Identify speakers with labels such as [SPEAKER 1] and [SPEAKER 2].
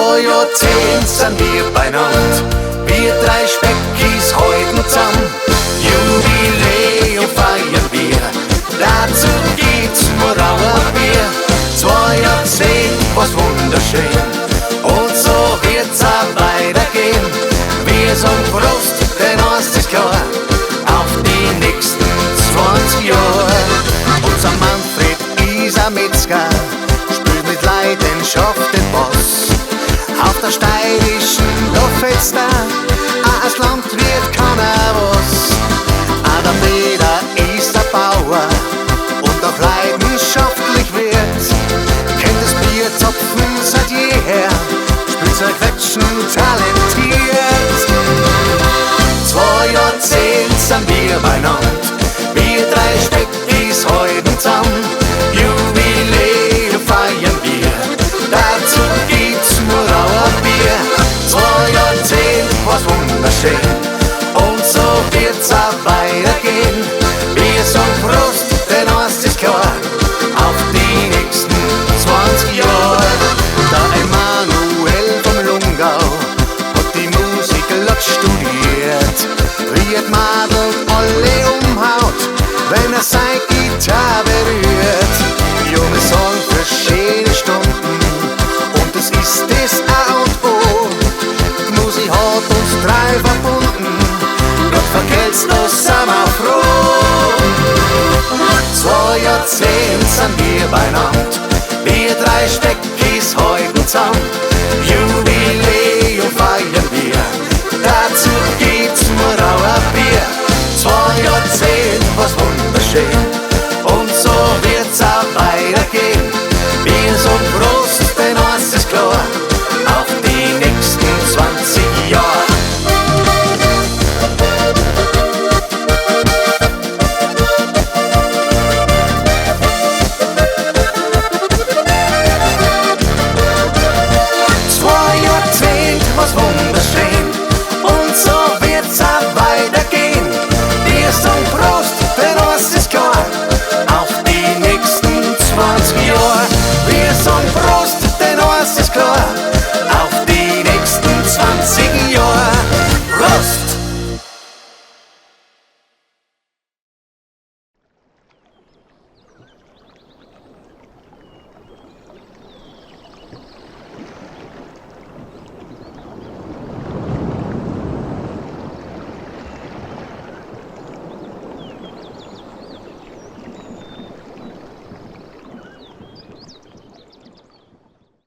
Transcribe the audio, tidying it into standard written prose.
[SPEAKER 1] 2 Jahrzehnte sind wir beieinander, wir 3 Speckis heute zusammen. Jubiläum feiern wir, dazu geht's nur Bier. 2 Jahrzehnte, was wunderschön, und so wird's auch weitergehen. Wir sagen Prost, denn eins ist klar, auf die nächsten 20 Jahre. Unser Manfred ist ein Metzger, spielt mit Leidenschaft den Boss. Auf der steirischen Dorffest auch als Landwirt kann was. Auch der Peter ist ein Bauer und auch leidenschaftlich wird. Kennt das Bierzapfen seit jeher, spielt sein Quetschen talentiert. 2 Jahrzehnte sind wir beieinander, wir 3 Speckis heute zusammen. Jubiläum feiern wir, dazu gibt's nur Bier. 2 Jahrzehnte, was wunderschön, und so wird's auch weitergehen. Wir sagen Prost, denn eins ist klar, auf die nächsten 20 Jahre. Der Emanuel vom Lungau hat die Musik laut studiert, wie ein Madel alle umhaut, wenn er seine Gitarre berührt. Junge Song für schöne Stunden, und das ist das A und O. Die Musik hat uns 3 verbunden, Gott vergelt's, da sind wir froh. 2 Jahrzehnte sind wir beieinander, wir 3 Speckis heute zusammen.